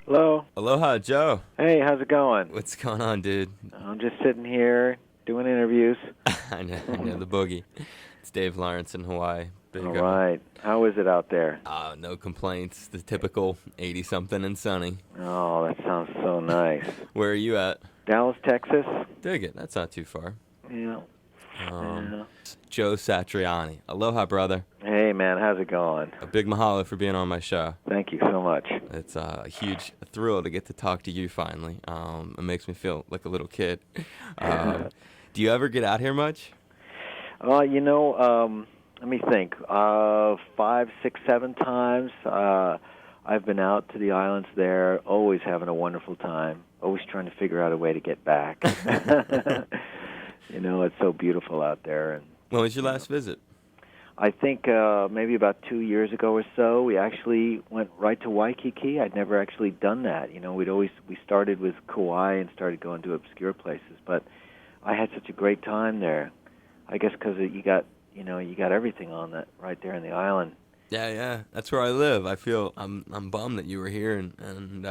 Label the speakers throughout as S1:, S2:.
S1: Hello.
S2: Aloha, Joe.
S1: Hey, how's it going?
S2: What's going on, dude?
S1: I'm just sitting here doing interviews.
S2: I know the boogie. It's Dave Lawrence in Hawaii.
S1: All right. How is it out there?
S2: No complaints. The typical 80-something and sunny.
S1: Oh, that sounds so nice.
S2: Where are you at?
S1: Dallas, Texas?
S2: Dig it. That's not too far.
S1: Yeah. Yeah.
S2: Joe Satriani. Aloha, brother.
S1: Hey, man, how's it going?
S2: A big mahalo for being on my show.
S1: Thank you so much.
S2: It's a huge thrill to get to talk to you finally. It makes me feel like a little kid. Do you ever get out here much?
S1: Let me think. 5, 6, 7 times. I've been out to the islands there, always having a wonderful time, always trying to figure out a way to get back. It's so beautiful out there. And
S2: When was your last visit?
S1: I think maybe about 2 years ago or so, we actually went right to Waikiki. I'd never actually done that. We started with Kauai and started going to obscure places, but I had such a great time there. I guess because you got everything on that right there in the island.
S2: Yeah, that's where I live. I feel I'm bummed that you were here and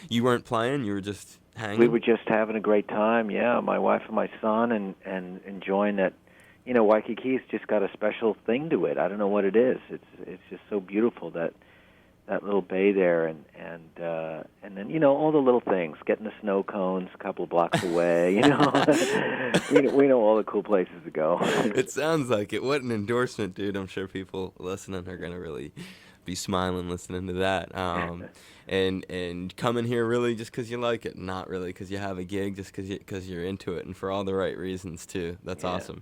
S2: you weren't playing. You were just hanging.
S1: We were just having a great time. Yeah, my wife and my son, and enjoying that. Waikiki's just got a special thing to it. I don't know what it is. It's just so beautiful, that little bay there, and then all the little things, getting the snow cones a couple of blocks away. we know all the cool places to go.
S2: It sounds like it. What an endorsement, dude! I'm sure people listening are gonna really be smiling listening to that. And coming here really just because you like it, not really because you have a gig, just because you're into it, and for all the right reasons too. That's awesome.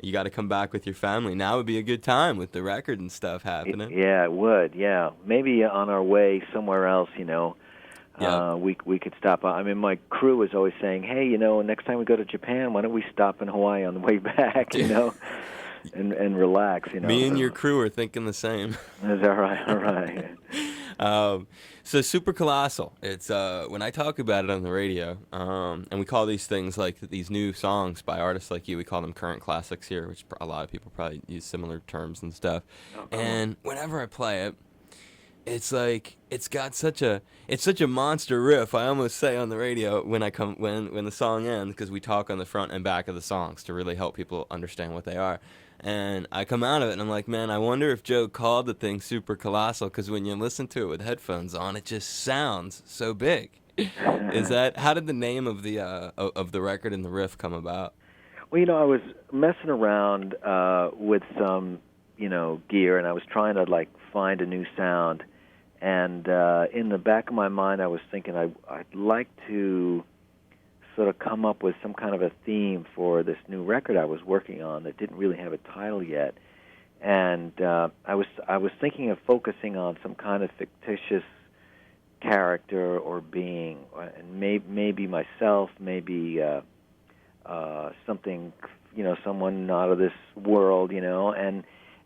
S2: You got to come back with your family. Now would be a good time with the record and stuff happening.
S1: Yeah, it would. Yeah, maybe on our way somewhere else. We could stop. I mean, my crew was always saying, "Hey, next time we go to Japan, why don't we stop in Hawaii on the way back? And relax."
S2: Me and your crew are thinking the same.
S1: Is that right? All right.
S2: So Super Colossal. It's when I talk about it on the radio, and we call these things like these new songs by artists like you. We call them current classics here, which a lot of people probably use similar terms and stuff. And whenever I play it, it's like it's such a monster riff. I almost say on the radio when the song ends, because we talk on the front and back of the songs to really help people understand what they are. And I come out of it and I'm like, man, I wonder if Joe called the thing Super Colossal, because when you listen to it with headphones on, it just sounds so big. How did the name of the record and the riff come about?
S1: Well, I was messing around with some, gear, and I was trying to find a new sound. And in the back of my mind, I was thinking I'd like to sort of come up with some kind of a theme for this new record I was working on that didn't really have a title yet. And I was thinking of focusing on some kind of fictitious character or being, and maybe myself, maybe something, someone not of this world, And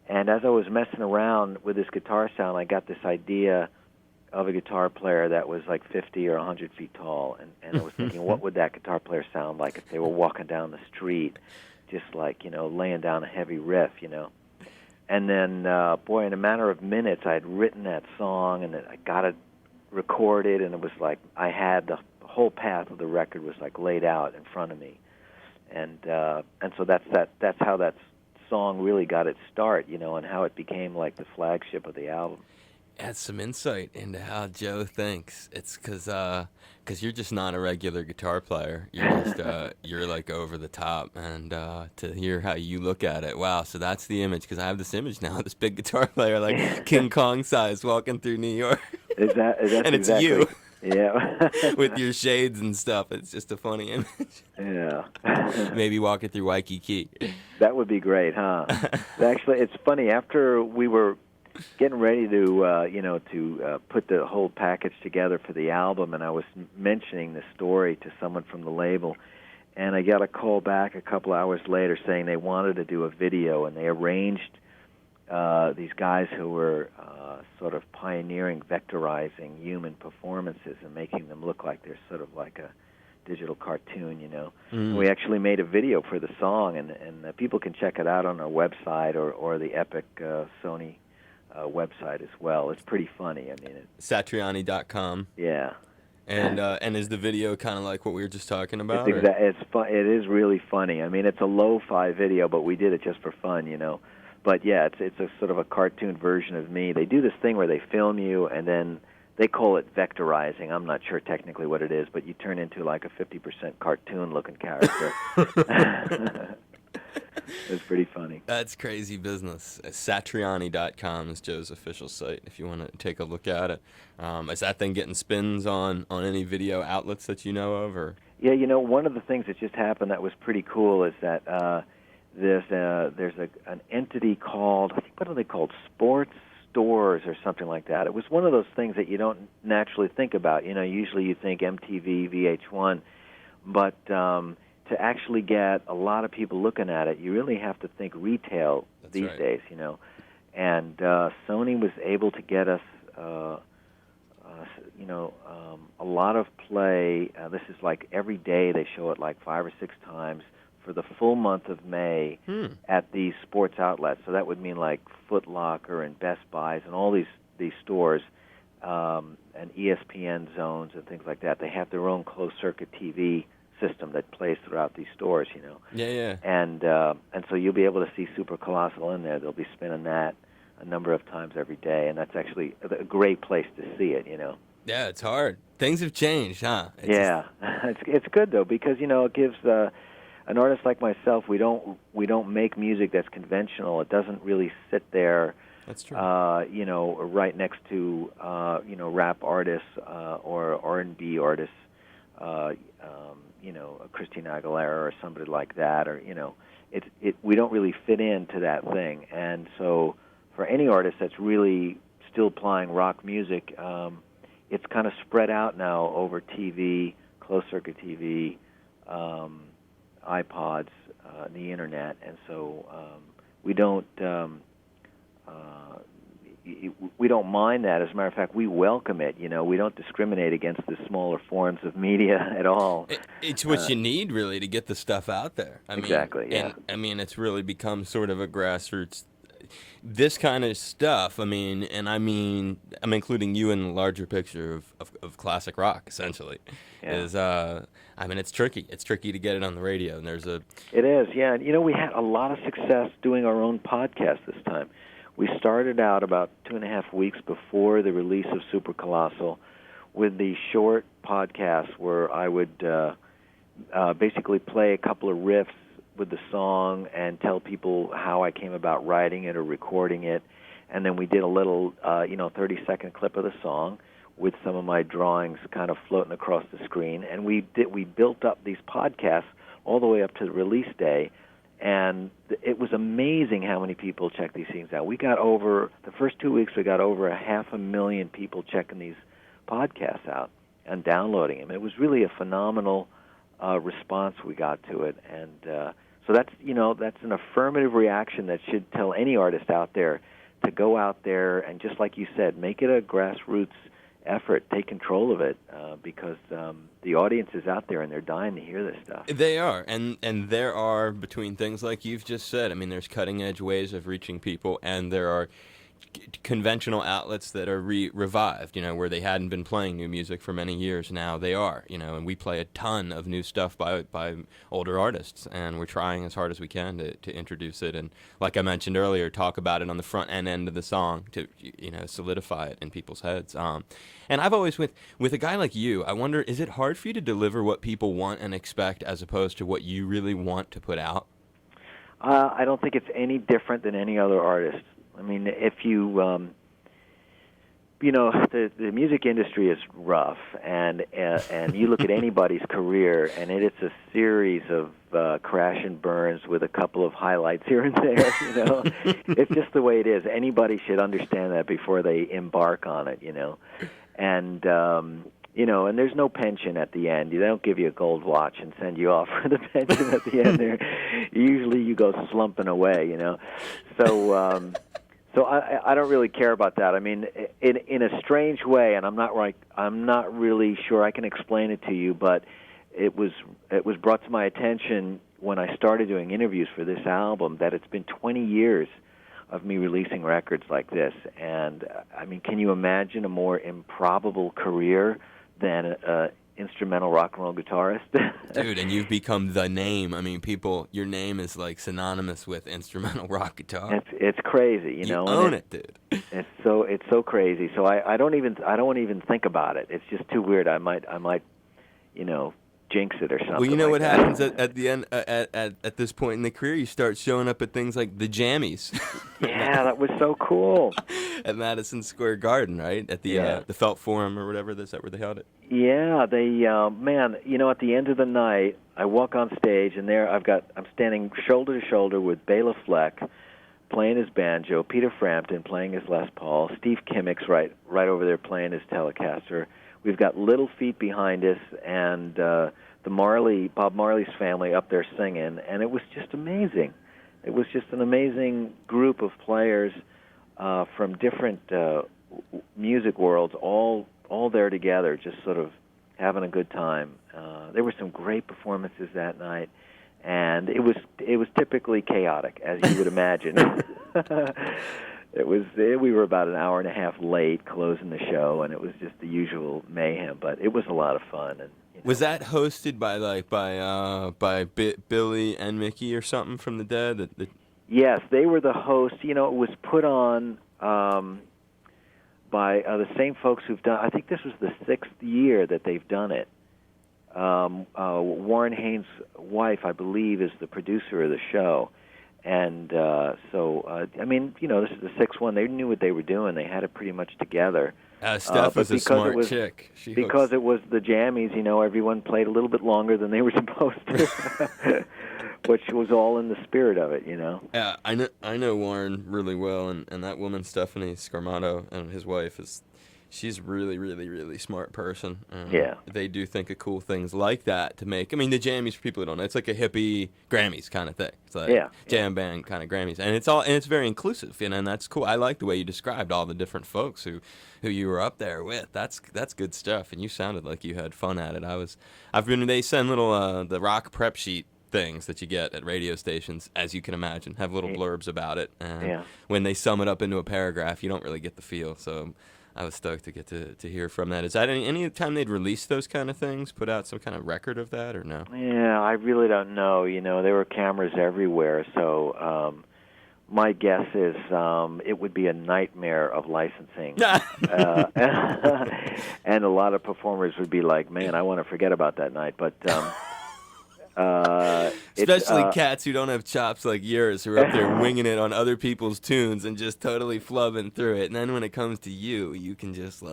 S1: as I was messing around with this guitar sound, I got this idea of a guitar player that was like 50 or 100 feet tall. And I was thinking, what would that guitar player sound like if they were walking down the street, just laying down a heavy riff, And then, in a matter of minutes, I had written that song, and I got it recorded, and it was like I had the whole path of the record was laid out in front of me. And so that's how that song really got its start, and how it became like the flagship of the album.
S2: Add some insight into how Joe thinks. It's because you're just not a regular guitar player. You're just you're like over the top, and to hear how you look at it, wow. So that's the image, because I have this image now, this big guitar player like King Kong size walking through New York.
S1: Is that
S2: and it's
S1: exactly,
S2: you.
S1: Yeah.
S2: With your shades and stuff. It's just a funny image.
S1: Yeah.
S2: Maybe walking through Waikiki.
S1: That would be great, huh? Actually, it's funny. After we were getting ready to put the whole package together for the album, and I was mentioning the story to someone from the label, and I got a call back a couple hours later saying they wanted to do a video, and they arranged these guys who were sort of pioneering vectorizing human performances and making them look like they're sort of like a digital cartoon, And we actually made a video for the song, and people can check it out on our website or the Epic Sony website as well. It's pretty funny. I mean,
S2: Satriani.com.
S1: Yeah.
S2: And is the video kind of like what we were just talking
S1: It's
S2: about, or?
S1: exact. It's fun. It is really funny. I mean, it's a lo-fi video, but we did it just for fun, you know. But yeah, it's a sort of a cartoon version of me. They do this thing where they film you, and then they call it vectorizing. I'm not sure technically what it is, but you turn into like a 50% cartoon-looking character. It's pretty funny.
S2: That's crazy business. Satriani.com is Joe's official site if you want to take a look at it. Is that thing getting spins on any video outlets that you know of, or?
S1: Yeah, you know, one of the things that just happened that was pretty cool is that there's an entity called, I think, what are they called? Sports Stores or something like that. It was one of those things that you don't naturally think about. You know, usually you think MTV, VH1, but to actually get a lot of people looking at it, you really have to think retail these days, you know. And Sony was able to get us, a lot of play. This is like every day they show it like 5 or 6 times for the full month of May at these sports outlets. So that would mean like Foot Locker and Best Buys and all these stores and ESPN zones and things like that. They have their own closed-circuit TV system that plays throughout these stores, you know.
S2: Yeah.
S1: And so you'll be able to see Super Colossal in there. They'll be spinning that a number of times every day, and that's actually a great place to see it, you know.
S2: Yeah, it's hard. Things have changed, huh?
S1: It's good though, because you know it gives an artist like myself. We don't make music that's conventional. It doesn't really sit there.
S2: That's true.
S1: You know, right next to rap artists or R&B artists. You know, Christina Aguilera or somebody like that, or you know, we don't really fit into that thing. And so, for any artist that's really still playing rock music, it's kind of spread out now over TV, closed-circuit TV, iPods, the internet, and so we don't mind that. As a matter of fact, we welcome it. You know, we don't discriminate against the smaller forms of media at all.
S2: It's what you need, really, to get the stuff out there.
S1: Exactly, yeah.
S2: And, I mean, it's really become sort of a grassroots. This kind of stuff, I'm including you in the larger picture of classic rock, essentially. Yeah. It's tricky. It's tricky to get it on the radio, and
S1: It is, yeah. You know, we had a lot of success doing our own podcast this time. We started out about 2.5 weeks before the release of Super Colossal with the short podcast where I would basically play a couple of riffs with the song and tell people how I came about writing it or recording it. And then we did a little, 30-second clip of the song with some of my drawings kind of floating across the screen. And we built up these podcasts all the way up to the release day. And it was amazing how many people checked these things out. The first 2 weeks, we got over 500,000 people checking these podcasts out and downloading them. It was really a phenomenal response we got to it. And so that's an affirmative reaction that should tell any artist out there to go out there and, just like you said, make it a grassroots effort, take control of it, because the audience is out there and they're dying to hear this stuff.
S2: They are, and there are, between things like you've just said, I mean, there's cutting-edge ways of reaching people, and there are conventional outlets that are revived, you know, where they hadn't been playing new music for many years. Now they are, you know, and we play a ton of new stuff by older artists, and we're trying as hard as we can to introduce it, and like I mentioned earlier, talk about it on the front end of the song to, you know, solidify it in people's heads. And I've always, with a guy like you, I wonder, is it hard for you to deliver what people want and expect as opposed to what you really want to put out?
S1: I don't think it's any different than any other artist. I mean, if you, the music industry is rough, and you look at anybody's career, and it's a series of crash and burns with a couple of highlights here and there. You know, it's just the way it is. Anybody should understand that before they embark on it. You know, and and there's no pension at the end. They don't give you a gold watch and send you off for the pension at the end. There, usually you go slumping away. You know, so. So I don't really care about that. I mean, in a strange way, and I'm not really sure I can explain it to you, but it was brought to my attention when I started doing interviews for this album that it's been 20 years of me releasing records like this. And I mean, can you imagine a more improbable career than a instrumental rock and roll guitarist.
S2: Dude, and you've become the name. I mean, your name is like synonymous with instrumental rock guitar.
S1: It's crazy, you know.
S2: You own it, dude.
S1: It's so crazy. So I don't even think about it. It's just too weird. I might jinx it or something.
S2: Well, you know
S1: like
S2: what happens at the end at this point in the career, you start showing up at things like the Jammies.
S1: Yeah, that was so cool.
S2: At Madison Square Garden, right? At the Felt Forum or whatever. Is that where they held it?
S1: Yeah, they man, at the end of the night, I walk on stage and there I'm standing shoulder to shoulder with Bela Fleck playing his banjo, Peter Frampton playing his Les Paul, Steve Kimmick's right over there playing his Telecaster. We've got Little Feat behind us, and Bob Marley's family up there singing, and it was just amazing. It was just an amazing group of players from different music worlds, all there together, just sort of having a good time. There were some great performances that night, and it was typically chaotic, as you would imagine. We were about an hour and a half late closing the show, and it was just the usual mayhem. But it was a lot of fun. And
S2: was that hosted by Billy and Mickey or something from the Dead?
S1: Yes, they were the hosts. It was put on by the same folks who've done. I think this was the 6th year that they've done it. Warren Haynes' wife, I believe, is the producer of the show. And I mean, this is the 6th one. They knew what they were doing. They had it pretty much together.
S2: Steph was a smart chick.
S1: Because it was the jammies, everyone played a little bit longer than they were supposed to, which was all in the spirit of it,
S2: Yeah, I know Warren really well, and that woman, Stephanie Scarmato, and his wife, she's really, really, really smart person.
S1: Yeah.
S2: They do think of cool things like that to make. I mean, the Jammies, for people who don't know, it's like a hippie Grammys kind of thing. It's like jam band kind of Grammys. And it's very inclusive, and that's cool. I like the way you described all the different folks who you were up there with. That's good stuff, and you sounded like you had fun at it. They send little the rock prep sheet things that you get at radio stations, as you can imagine, have little blurbs about it. And when they sum it up into a paragraph, you don't really get the feel. So I was stoked to get to hear from that. Is that any time they'd release those kind of things, put out some kind of record of that, or no?
S1: Yeah, I really don't know. There were cameras everywhere, so my guess is it would be a nightmare of licensing. And a lot of performers would be like, man, I want to forget about that night. But
S2: especially cats who don't have chops like yours, who are up there winging it on other people's tunes and just totally flubbing through it. And then when it comes to you can just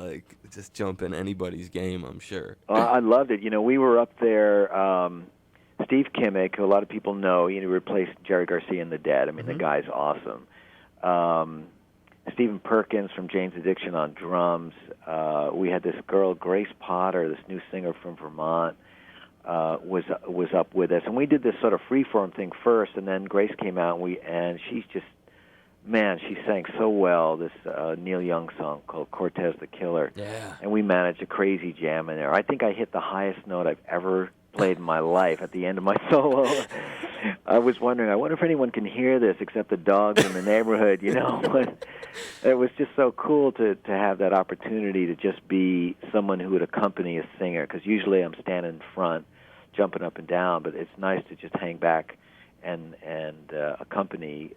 S2: jump in anybody's game, I'm sure.
S1: I loved it. We were up there. Steve Kimmick, who a lot of people know, he replaced Jerry Garcia in the Dead. I mean, the guy's awesome. Stephen Perkins from Jane's Addiction on drums. We had this girl, Grace Potter, this new singer from Vermont. Was up with us, and we did this sort of freeform thing first, and then Grace came out, and she's just, man, she sang so well, this Neil Young song called Cortez the Killer.
S2: Yeah.
S1: And we managed a crazy jam in there. I think I hit the highest note I've ever played in my life at the end of my solo. I was wondering, I wonder if anyone can hear this except the dogs in the neighborhood, But it was just so cool to have that opportunity to just be someone who would accompany a singer, because usually I'm standing in front, jumping up and down, but it's nice to just hang back and accompany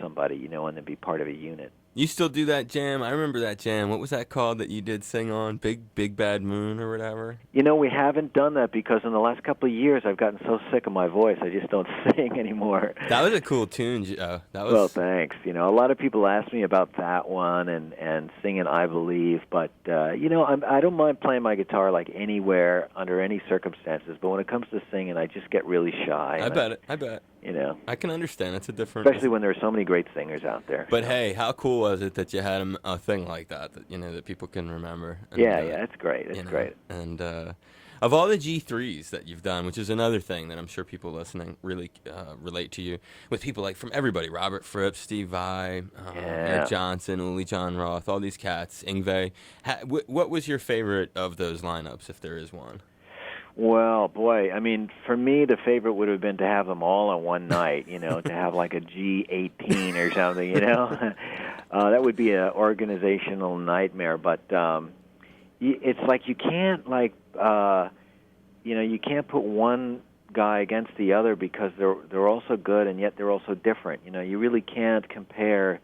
S1: somebody, and then be part of a unit.
S2: You still do that jam? I remember that jam. What was that called that you did sing on? Big Bad Moon or whatever?
S1: We haven't done that because in the last couple of years I've gotten so sick of my voice, I just don't sing anymore.
S2: That was a cool tune, Joe.
S1: Well, thanks. A lot of people ask me about that one and singing I Believe, but, I don't mind playing my guitar like anywhere, under any circumstances, but when it comes to singing, I just get really shy.
S2: I bet. I can understand. It's a different...
S1: Especially when there are so many great singers out there.
S2: But hey, how cool was it that you had a thing like that that people can remember? And,
S1: it's great. It's great.
S2: And of all the G3s that you've done, which is another thing that I'm sure people listening really relate to you, with people like from everybody, Robert Fripp, Steve Vai, Eric Johnson, Uli John Roth, all these cats, Yngwie. What was your favorite of those lineups, if there is one?
S1: Well, boy, I mean, for me, the favorite would have been to have them all on one night, to have like a G18 or something, That would be an organizational nightmare. But, it's like you can't you can't put one guy against the other because they're all so good and yet they're also different. You really can't compare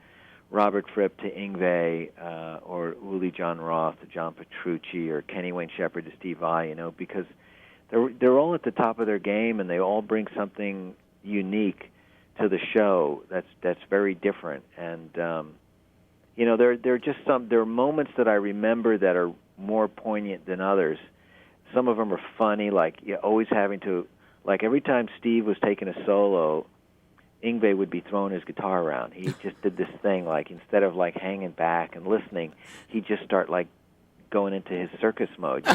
S1: Robert Fripp to Yngwie, or Uli John Roth to John Petrucci, or Kenny Wayne Shepherd to Steve Vai, because they're all at the top of their game and they all bring something unique to the show that's very different. And there are moments that I remember that are more poignant than others. Some of them are funny, like always having to, like every time Steve was taking a solo, Yngwie would be throwing his guitar around. He just did this thing, like instead of like hanging back and listening, he'd just start like going into his circus mode,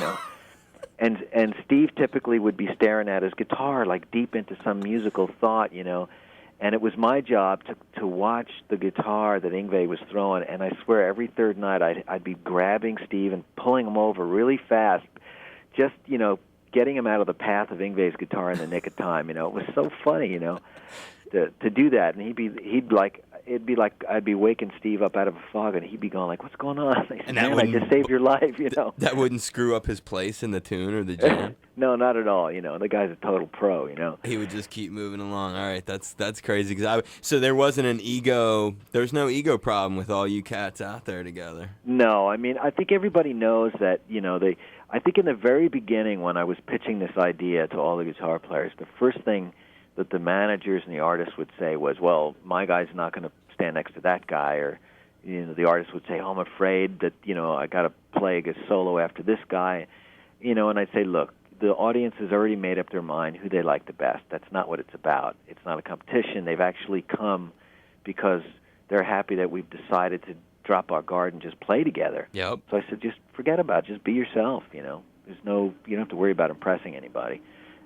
S1: And Steve typically would be staring at his guitar, like deep into some musical thought, And it was my job to watch the guitar that Yngwie was throwing, and I swear every third night I'd be grabbing Steve and pulling him over really fast, just, getting him out of the path of Yngwie's guitar in the nick of time. It was so funny, to do that, and it'd be like I'd be waking Steve up out of a fog, and he'd be going like, "What's going on?" I said, "Man, I just saved your life,"
S2: That wouldn't screw up his place in the tune or the jam.
S1: No, not at all. The guy's a total pro.
S2: He would just keep moving along. All right, that's crazy. So there wasn't an ego. There's no ego problem with all you cats out there together.
S1: No, I mean, I think everybody knows that. I think in the very beginning when I was pitching this idea to all the guitar players, the first thing that the managers and the artists would say was, "Well, my guy's not going to stand next to that guy," or the artist would say, "Oh, I'm afraid that I got to play a solo after this guy," and I'd say, "Look, the audience has already made up their mind who they like the best. That's not what it's about. It's not a competition. They've actually come because they're happy that we've decided to drop our guard and just play together."
S2: Yep.
S1: So I said, just forget about it. Just be yourself. You don't have to worry about impressing anybody.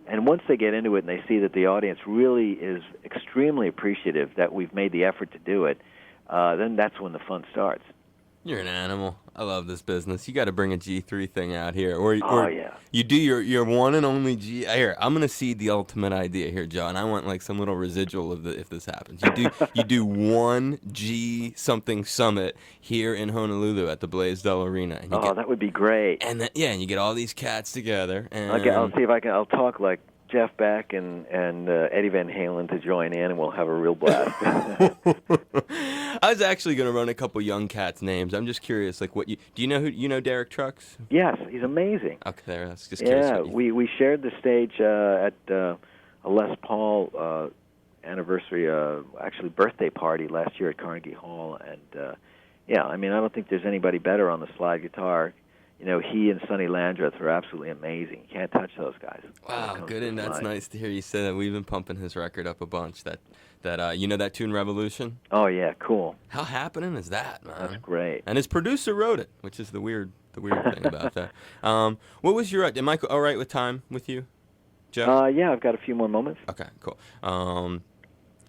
S1: And once they get into it and they see that the audience really is extremely appreciative that we've made the effort to do it, then that's when the fun starts.
S2: You're an animal. I love this business. You got to bring a G3 thing out here, or
S1: yeah.
S2: You do your one and only G. Here, I'm gonna seed the ultimate idea here, John. I want like some little residual of if this happens. You do one G something summit here in Honolulu at the Blaisdell Arena. And
S1: that would be great.
S2: And and you get all these cats together. And
S1: I'll see if I can. I'll talk like Jeff Beck and Eddie Van Halen to join in, and we'll have a real blast.
S2: I was actually going to run a couple young cats' names. I'm just curious, like, do you know Derek Trucks?
S1: Yes, he's amazing.
S2: Okay, that's just curious.
S1: Yeah, we shared the stage at a Les Paul anniversary, actually birthday party last year at Carnegie Hall, and I mean, I don't think there's anybody better on the slide guitar. He and Sonny Landreth are absolutely amazing. You can't touch those guys.
S2: Wow, good, and that's nice to hear you say that. We've been pumping his record up a bunch. That that tune Revolution?
S1: Oh, yeah, cool.
S2: How happening is that, man?
S1: That's great.
S2: And his producer wrote it, which is the weird thing about that. What was your... Am I all right with time with you, Joe?
S1: Yeah, I've got a few more moments.
S2: Okay, cool.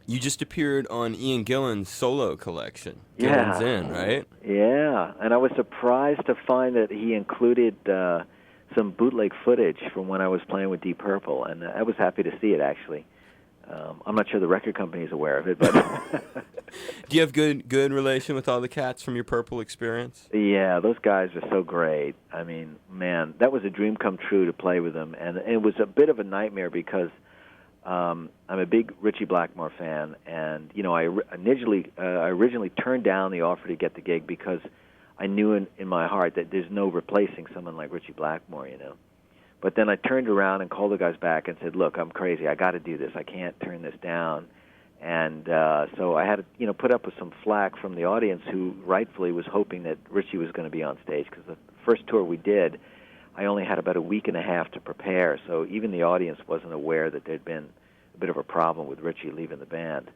S2: You just appeared on Ian Gillan's solo collection. Gillan's In, right?
S1: Yeah, and I was surprised to find that he included some bootleg footage from when I was playing with Deep Purple, and I was happy to see it, actually. I'm not sure the record company is aware of it, but...
S2: Do you have good relation with all the cats from your Purple experience?
S1: Yeah, those guys are so great. I mean, man, that was a dream come true to play with them, and it was a bit of a nightmare because... I'm a big Ritchie Blackmore fan, and I originally turned down the offer to get the gig because I knew in my heart that there's no replacing someone like Ritchie Blackmore, But then I turned around and called the guys back and said, "Look, I'm crazy. I got to do this. I can't turn this down." And so I had to, put up with some flack from the audience who rightfully was hoping that Ritchie was going to be on stage because the first tour we did, I only had about a week and a half to prepare, so even the audience wasn't aware that there'd been a bit of a problem with Ritchie leaving the band.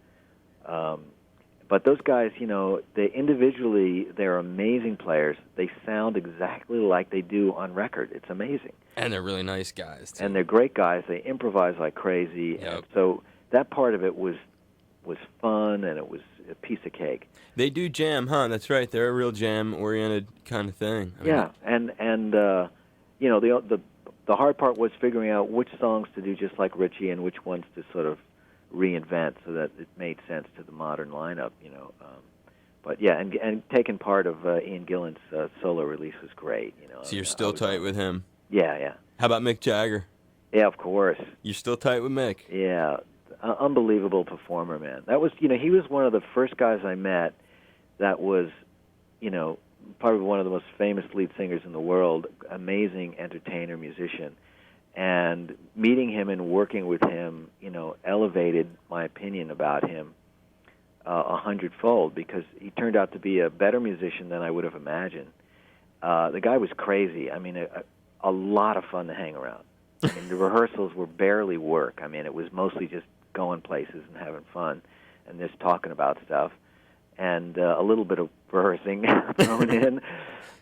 S1: But those guys, they're amazing players. They sound exactly like they do on record. It's amazing.
S2: And they're really nice guys, too.
S1: And they're great guys. They improvise like crazy.
S2: Yep.
S1: And so that part of it was fun, and it was a piece of cake.
S2: They do jam, huh? That's right. They're a real jam-oriented kind of thing. The hard part was figuring out which songs to do just like Ritchie and which ones to sort of reinvent so that it made sense to the modern lineup.
S1: But yeah, and taking part of Ian Gillan's solo release was great. You know.
S2: So you're still tight with him?
S1: Yeah, yeah.
S2: How about Mick Jagger?
S1: Yeah, of course.
S2: You're still tight with Mick?
S1: Yeah, unbelievable performer, man. That was, you know, he was one of the first guys I met that was, you know, probably one of the most famous lead singers in the world, amazing entertainer, musician. And meeting him and working with him, you know, elevated my opinion about him 100-fold, because he turned out to be a better musician than I would have imagined. The guy was crazy. I mean, a lot of fun to hang around. I mean, the rehearsals were barely work. I mean, it was mostly just going places and having fun and just talking about stuff, and a little bit of rehearsing thrown in.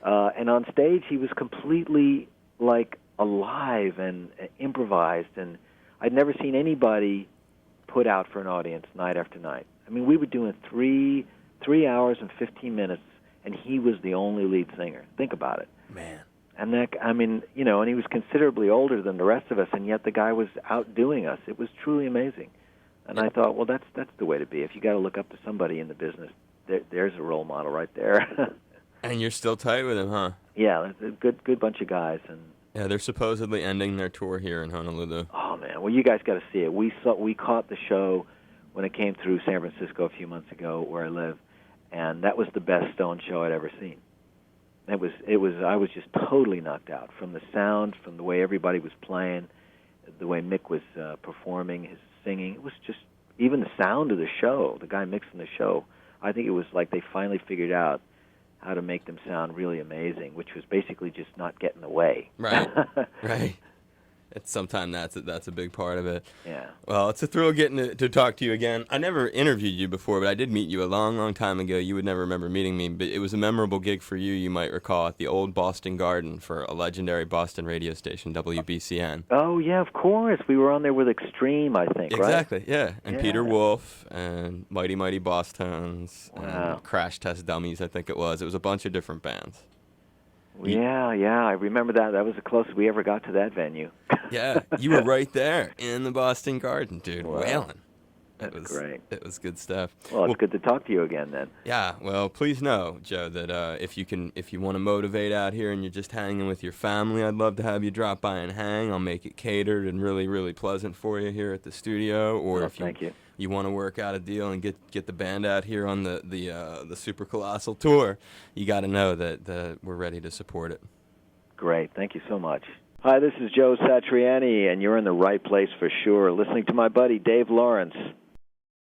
S1: And on stage, he was completely, like, alive and improvised, and I'd never seen anybody put out for an audience night after night. I mean, we were doing 3 hours and 15 minutes, and he was the only lead singer. Think about it.
S2: Man.
S1: And that, I mean, you know, and he was considerably older than the rest of us, and yet the guy was outdoing us. It was truly amazing. And I thought, well, that's the way to be. If you got to look up to somebody in the business, there's a role model right there.
S2: And you're still tight with him, huh?
S1: Yeah, a good bunch of guys. And
S2: yeah, they're supposedly ending their tour here in Honolulu.
S1: oh man, well, you guys got to see it. We caught the show when it came through San Francisco a few months ago, where I live, and that was the best Stone show I'd ever seen. It was. I was just totally knocked out from the sound, from the way everybody was playing, the way Mick was performing, his singing. It was just, even the sound of the show, the guy mixing the show. I think it was like they finally figured out how to make them sound really amazing, which was basically just not get in the way.
S2: Right, right. Sometimes that's a big part of it.
S1: Yeah.
S2: Well, it's a thrill getting to talk to you again. I never interviewed you before, but I did meet you a long, long time ago. You would never remember meeting me, but it was a memorable gig for you, you might recall, at the old Boston Garden for a legendary Boston radio station, WBCN.
S1: Oh, yeah, of course. We were on there with Extreme, I think, right?
S2: Exactly, yeah. And Peter Wolf and Mighty Mighty Boss Tones and Crash Test Dummies, I think it was. It was a bunch of different bands.
S1: Yeah, I remember that. That was the closest we ever got to that venue.
S2: Yeah, you were right there in the Boston Garden, dude,
S1: wow.
S2: wailing.
S1: That's great.
S2: It was good stuff.
S1: Well, it's good to talk to you again then.
S2: Yeah, well, please know, Joe, that if you want to motivate out here and you're just hanging with your family, I'd love to have you drop by and hang. I'll make it catered and really, really pleasant for you here at the studio. Or if you want to work out a deal and get the band out here on the Super Colossal tour, you got to know that we're ready to support it.
S1: Great. Thank you so much. Hi, this is Joe Satriani, and you're in the right place for sure, listening to my buddy Dave Lawrence.